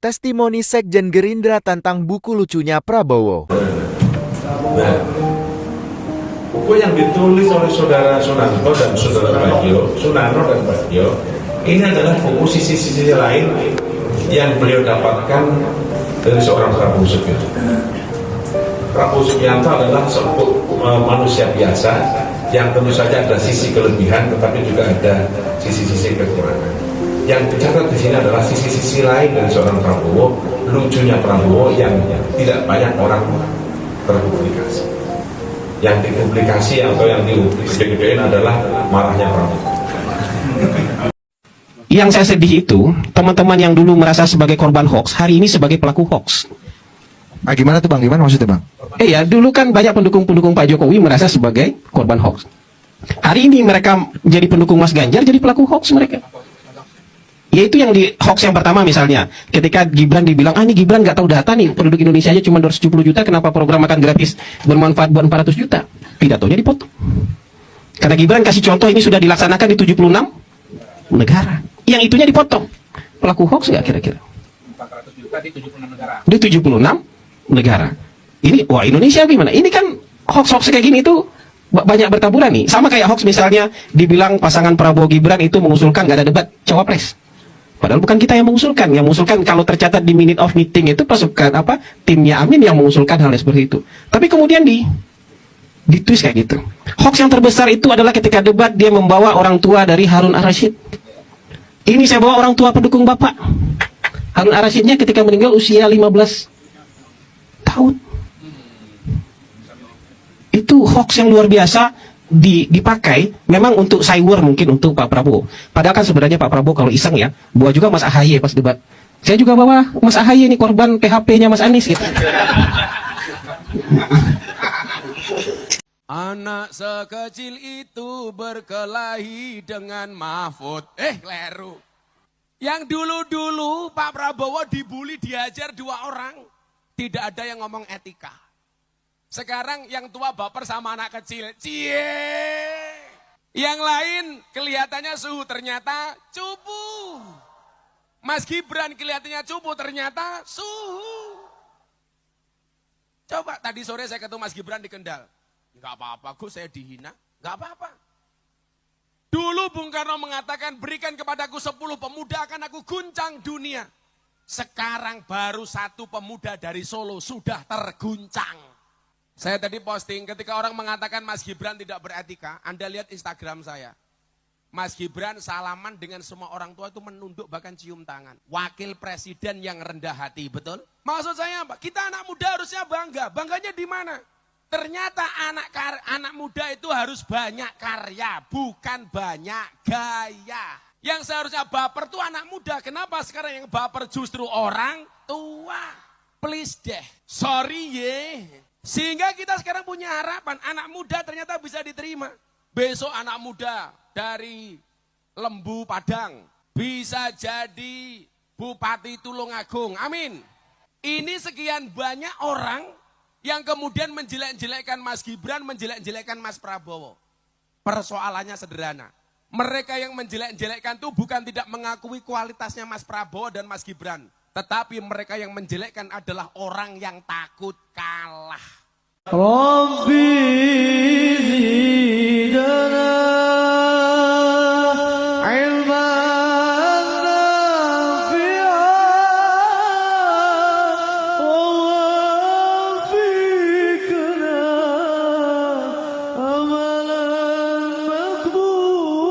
testimoni Sekjen Gerindra tentang buku lucunya Prabowo. Nah, buku yang ditulis oleh saudara Sunarno dan saudara Bagio, ini adalah buku sisi-sisi lain yang beliau dapatkan dari seorang Prabowo Subianto. Prabowo Subianto adalah manusia biasa yang tentu saja ada sisi kelebihan, tetapi juga ada sisi-sisi kekurangan. Yang dicatat di sini adalah sisi-sisi lain dari seorang Prabowo, lucunya Prabowo yang tidak banyak orang terpublikasi. Yang dipublikasi atau yang digede-gedein adalah marahnya Prabowo. Yang saya sedih itu, teman-teman yang dulu merasa sebagai korban hoax, hari ini sebagai pelaku hoax. Ah, gimana tuh Bang? Gimana maksudnya Bang? Ya, dulu kan banyak pendukung-pendukung Pak Jokowi merasa sebagai korban hoax. Hari ini mereka jadi pendukung Mas Ganjar, jadi pelaku hoax mereka. Yaitu yang di hoax yang pertama misalnya, ketika Gibran dibilang, ini Gibran nggak tahu data nih, penduduk Indonesia aja cuma 270 juta, kenapa program makan gratis bermanfaat buat 400 juta? Pidatonya dipotong. Karena Gibran kasih contoh ini sudah dilaksanakan di 76 negara. Yang itunya dipotong. Pelaku hoax nggak kira-kira? 400 juta di 76 negara. Di 76 negara. Ini, wah Indonesia gimana? Ini kan hoax-hoax kayak gini itu banyak bertaburan nih. Sama kayak hoax misalnya dibilang pasangan Prabowo Gibran itu mengusulkan nggak ada debat cawapres. Padahal bukan kita yang mengusulkan. Yang mengusulkan kalau tercatat di minute of meeting itu pasukan timnya Amin yang mengusulkan hal seperti itu. Tapi kemudian ditwist kayak gitu. Hoax yang terbesar itu adalah ketika debat dia membawa orang tua dari Harun Ar-Rasyid. Ini saya bawa orang tua pendukung Bapak. Harun Ar-Rasyidnya ketika meninggal usia 15 tahun. Itu hoax yang luar biasa dipakai memang untuk cyber mungkin untuk Pak Prabowo. Padahal kan sebenarnya Pak Prabowo kalau iseng ya, bawa juga Mas AHY pas debat. Saya juga bawa Mas AHY ini korban PHP-nya Mas Anies gitu. Anak sekecil itu berkelahi dengan Mahfud. Kleru. Yang dulu-dulu Pak Prabowo dibully, diajar 2 orang. Tidak ada yang ngomong etika. Sekarang yang tua baper sama anak kecil. Cie. Yang lain kelihatannya suhu, ternyata cupu. Mas Gibran kelihatannya cupu, ternyata suhu. Coba tadi sore saya ketemu Mas Gibran di Kendal. Enggak apa-apa, Gus, saya dihina. Enggak apa-apa. Dulu Bung Karno mengatakan, berikan kepadaku 10 pemuda akan aku guncang dunia. Sekarang baru 1 pemuda dari Solo sudah terguncang. Saya tadi posting ketika orang mengatakan Mas Gibran tidak beretika, Anda lihat Instagram saya. Mas Gibran salaman dengan semua orang tua itu menunduk bahkan cium tangan. Wakil presiden yang rendah hati, betul? Maksud saya apa? Kita anak muda harusnya bangga. Bangganya di mana? Ternyata anak muda itu harus banyak karya, bukan banyak gaya. Yang seharusnya baper tuh anak muda. Kenapa sekarang yang baper justru orang tua? Please deh, sorry ye. Sehingga kita sekarang punya harapan, anak muda ternyata bisa diterima. Besok anak muda dari Lembu Padang bisa jadi Bupati Tulungagung, amin. Ini sekian banyak orang yang kemudian menjelek-jelekkan Mas Gibran, menjelek-jelekkan Mas Prabowo. Persoalannya sederhana. Mereka yang menjelek-jelekkan itu bukan tidak mengakui kualitasnya Mas Prabowo dan Mas Gibran. Tetapi mereka yang menjelekkan adalah orang yang takut kalah. Rabbi zidana ilman nafi'an wa wafiqna amalan maqbulan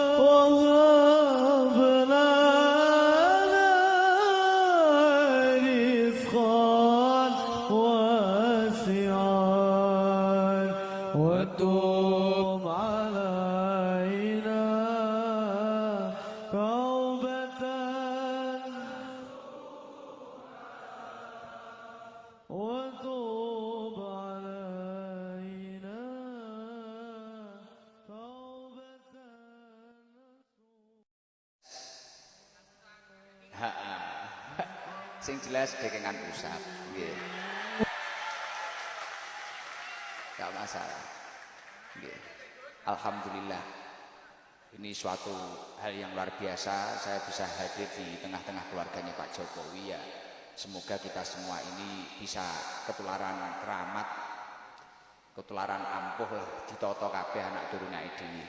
wa hab lana rizqan wasi'an wa tub alaina taubatan wa tub alaina taubatan. Sing jelas dekengan pusat, nggih. Gak masalah. Nggih. Alhamdulillah. Ini suatu hal yang luar biasa, saya bisa hadir di tengah-tengah keluarganya Pak Jokowi ya. Semoga kita semua ini bisa ketularan keramat, ketularan ampuh lah, ditoto kabeh anak turunnya ini.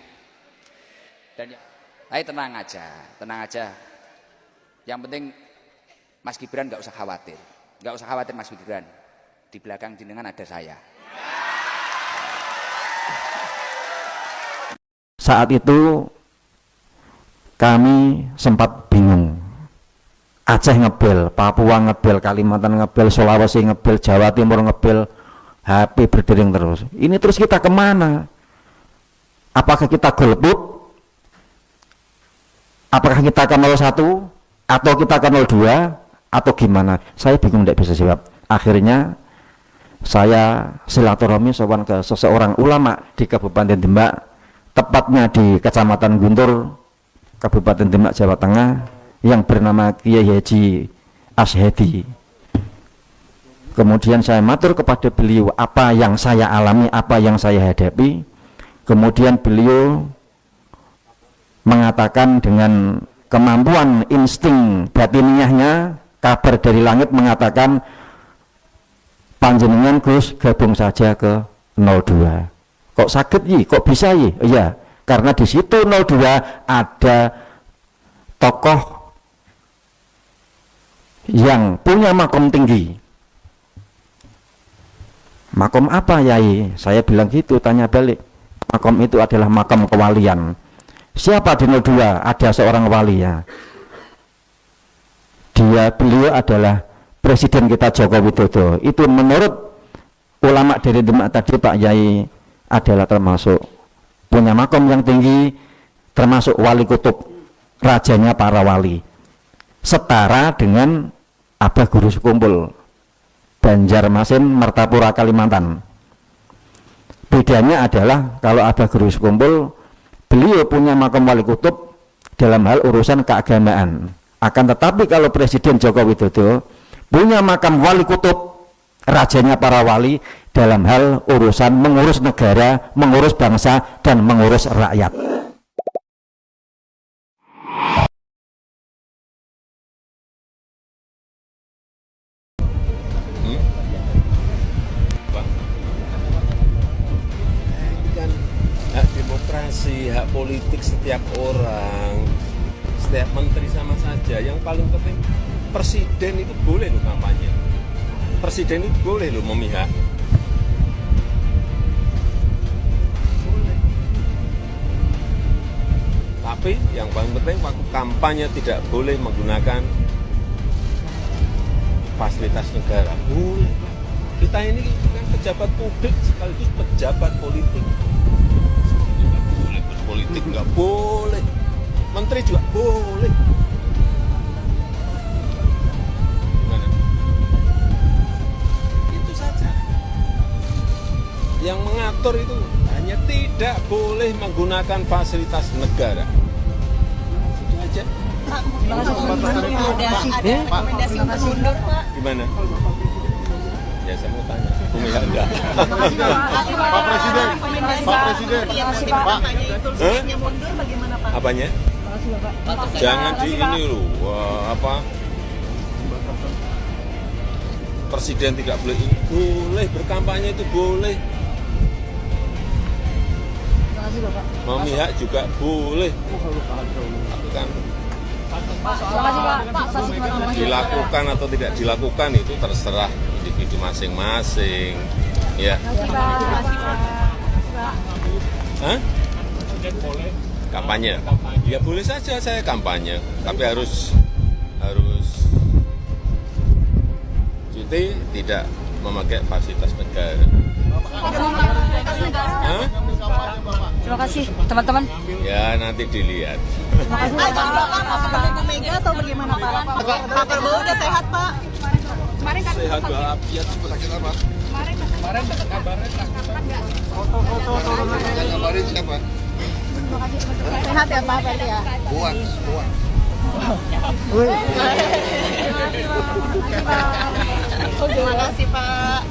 Dan ayo tenang aja. Yang penting Mas Gibran nggak usah khawatir Mas Gibran. Di belakang jenengan ada saya. Saat itu kami sempat bingung. Aceh ngebel, Papua ngebel, Kalimantan ngebel, Sulawesi ngebel, Jawa Timur ngebel, HP berdering terus. Ini terus kita kemana? Apakah kita golput? Apakah kita ke 01? Atau kita ke 02? Atau gimana? Saya bingung, tidak bisa jawab. Akhirnya saya silaturahmi sowan ke seseorang ulama di Kabupaten Demak, tepatnya di Kecamatan Guntur, Kabupaten Demak, Jawa Tengah, yang bernama Kiai Haji Ashedi. Kemudian saya matur kepada beliau apa yang saya alami, apa yang saya hadapi. Kemudian beliau mengatakan dengan kemampuan insting batiniahnya, kabar dari langit mengatakan, panjenengan Gus gabung saja ke 02. Kok sakit yi? Kok bisa yi? Iya, karena di situ 02 ada tokoh yang punya makom tinggi. Makom apa Yai? Saya bilang gitu, tanya balik. Makom itu adalah makam kewalian. Siapa di 02? Ada seorang wali ya. Beliau adalah presiden kita Joko Widodo. Itu menurut ulama dari Demak tadi, Pak Yai adalah termasuk punya makom yang tinggi, termasuk wali kutub, rajanya para wali, setara dengan Abah Guru Sekumpul Banjarmasin, Mertapura, Kalimantan. Bedanya adalah kalau Abah Guru Sekumpul, beliau punya makam wali kutub dalam hal urusan keagamaan. Akan tetapi kalau Presiden Joko Widodo punya makam wali kutub, rajanya para wali, dalam hal urusan mengurus negara, mengurus bangsa, dan mengurus rakyat. Kan hak demokrasi, hak politik setiap orang, setiap menteri sama saja. Yang paling penting presiden itu boleh loh kampanye, presiden itu boleh loh memihak. Tapi yang paling penting waktu kampanye tidak boleh menggunakan fasilitas negara. Boleh. Kita ini kan pejabat publik sekaligus pejabat politik. Boleh berpolitik, nggak boleh. Menteri juga boleh. Gimana? Itu saja. Yang mengatur itu hanya tidak boleh menggunakan fasilitas negara. Itu aja. Ada rekomendasi untuk mundur, Pak. Gimana? Ya saya mau tanya. Bumi Anda. Pak Presiden. Pak Presiden. Pak. Mundur bagaimana, Pak? Apanya? Jangan di ini loh. Apa? Presiden tidak boleh ini. Boleh berkampanye itu boleh. Memihak juga boleh. Tapi kan dilakukan atau tidak dilakukan itu terserah individu masing-masing. Ya. Hah? Kampanye? Ya boleh saja saya kampanye, tapi harus cuti, tidak memakai fasilitas negara. Hah? Terima kasih, teman-teman. Ya nanti dilihat. Terima kasih, Pak. Bu Mega atau bagaimana, Pak? Pak Prabowo udah sehat, Pak. Kemarin kan Sehat walafiat, sakit apa? Kemarin dapat kabarnya Yang ngabarin siapa? sehat ya, Pak, berarti ya. Buat. Terima kasih, Pak.